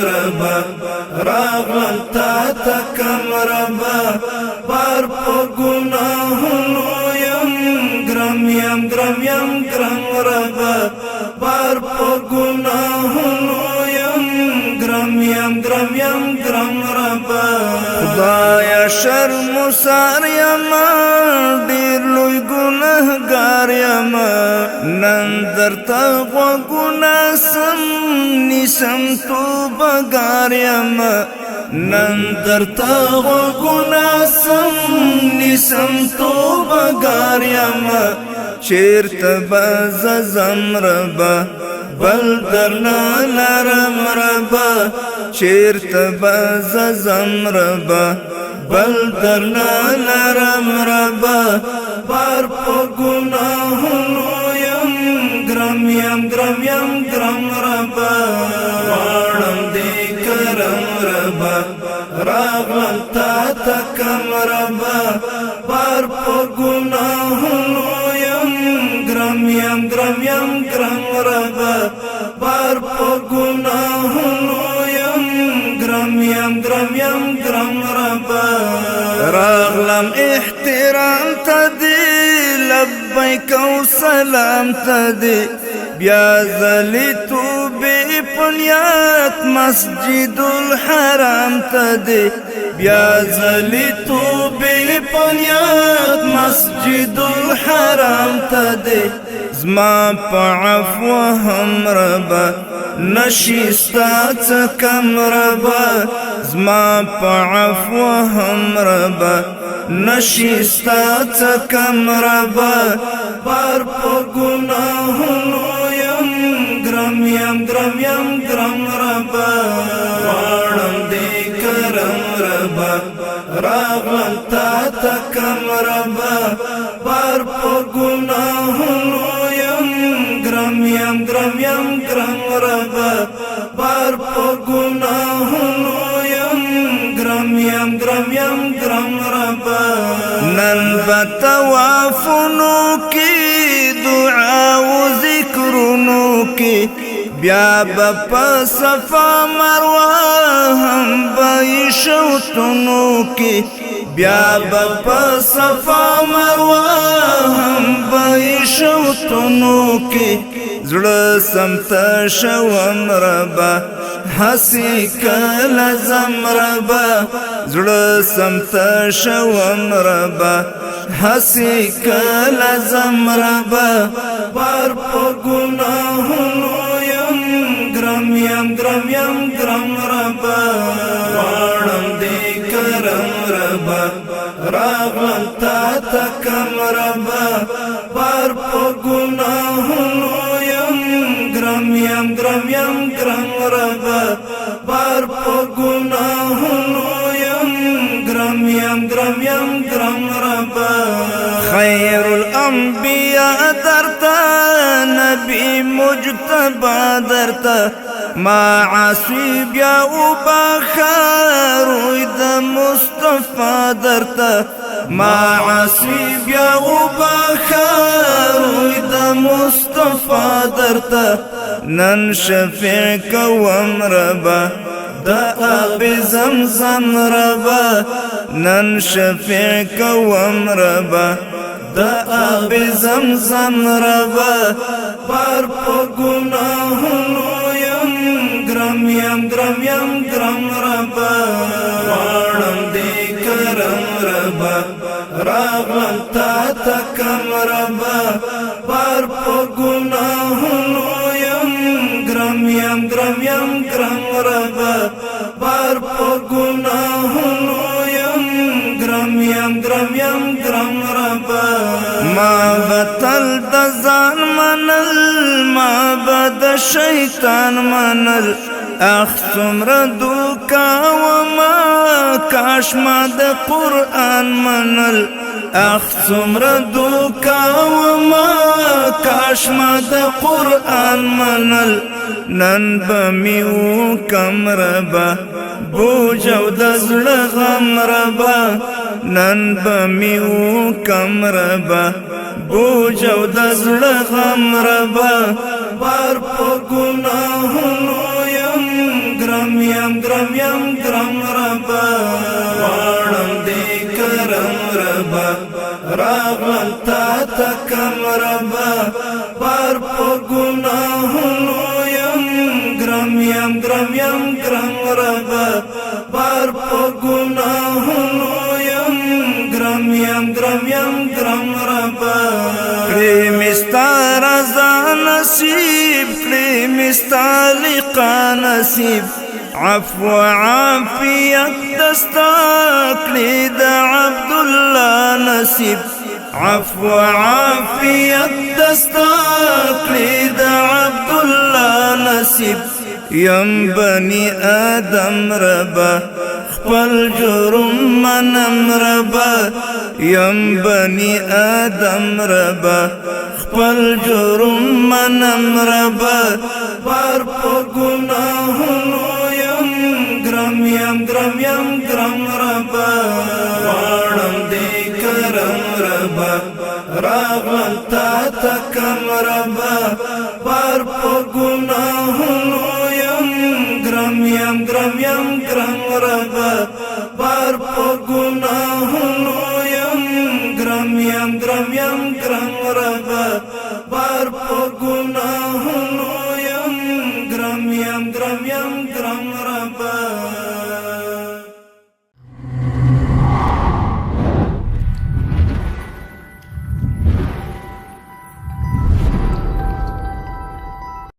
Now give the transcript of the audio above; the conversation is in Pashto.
ربا راغلم تا تکم ربا بار پا گناہنو یم گرم ربا بار پا گناہنو یم گرم ربا خدایا شرم سار یما دیر لوی گناہگار یما نن درتا غوگونا سم نیسم توبگار یما نن درتا غوگونا سم نیسم توبگار یما چیرت بززم ربا بل درنا لرم ربا چیرت بززم ربا بل درنا لرم ربا بار پا گناہنو یم گرم ربا وارم دی کرم ربا راغلم تا تکم ربا بار پا گناہنو یم گرم ربا بار پا گناہنو یم گرم ربا راغلم احترام تدی لبیک و سلام تدی بیا زلی توبی پنیات مسجد الحرام تدی بیا زلی توبی پنیات مسجد الحرام تدی زما پا عفو هم ربا نشیستا تکم ربا زما پا عفو هم ربا نشیستا تکم ربا بار پا گناہنو یم گرم ربا وارم دی کرم ربا راغلم تا تکم ربا بار پا گناہنو یم گرم ربا بار پا گناہنو یم گرم ربا نن بتوافنو کی دعا و ذکرنو کی بیا بپا صفا مروہ ہم بائی شوتنو کی بیا بپا صفا مروہ ہم بائی شوتنو کی زڑا سمتا شوم ربا حسی کلزم ربا زڑا سمتا شوم ربا حسی کلزم ربا بار پا گناہنو یم گرم ربا وارم دی کرم ربا راغلم تا تکم ربا بار پا گناہنو یم گرم ربا بار پا گناہنو یم گرم ربا خیر الانبیاء درتا نبی مجتبا درتا ما عاصی بیا وبخاروی د مصطفی درتا ما عاصی بیا وبخاروی د مصطفی درتا نن شفیع کوم ربا دا آب زمزم ربا نن شفیع کوم ربا دا آب زمزم ربا بار پا گناہنو یم گرم ربا وارم دی کرم ربا راغلم تا تکم ربا بار پا گناہنو یم گرم ربا بار پا گناہنو یم گرم ربا ما بتل دزان منل ما بد شیطان منل اخسم ردوکا وما کاش ما د قرآن منل اخسم ردوکا وما کاش ما د قرآن منل نن بمیو کم ربا بوجو دزل غم ربا نن بمیو کم ربا بوجو دزل غم ربا بار پا گناہنو یم ګرم ربا غواړم دې کرم ربا راغلم تا ته کم ربا پر په ګناهونو یم ګرم ربا پر په ګناهونو یم ګرم ربا کړې مې ستا رضا نصیب کړې مې ستا لقا نصیب عفو عافیت دستا کړې د عبدالله نصیب عفو عافیت دستا کړې د عبدالله نصیب یم بنی آدم ربا خپل جرم منم ربا یم بنی آدم ربا خپل جرم منم ربا پر په ګناهونو یم ګرم ربا غواړم دې کرم ربا راغلم تا ته کم ربا پر په ګناهونو یم ګرم ربا پر په ګناهونو یم ګرم ربا پر په ګناهونو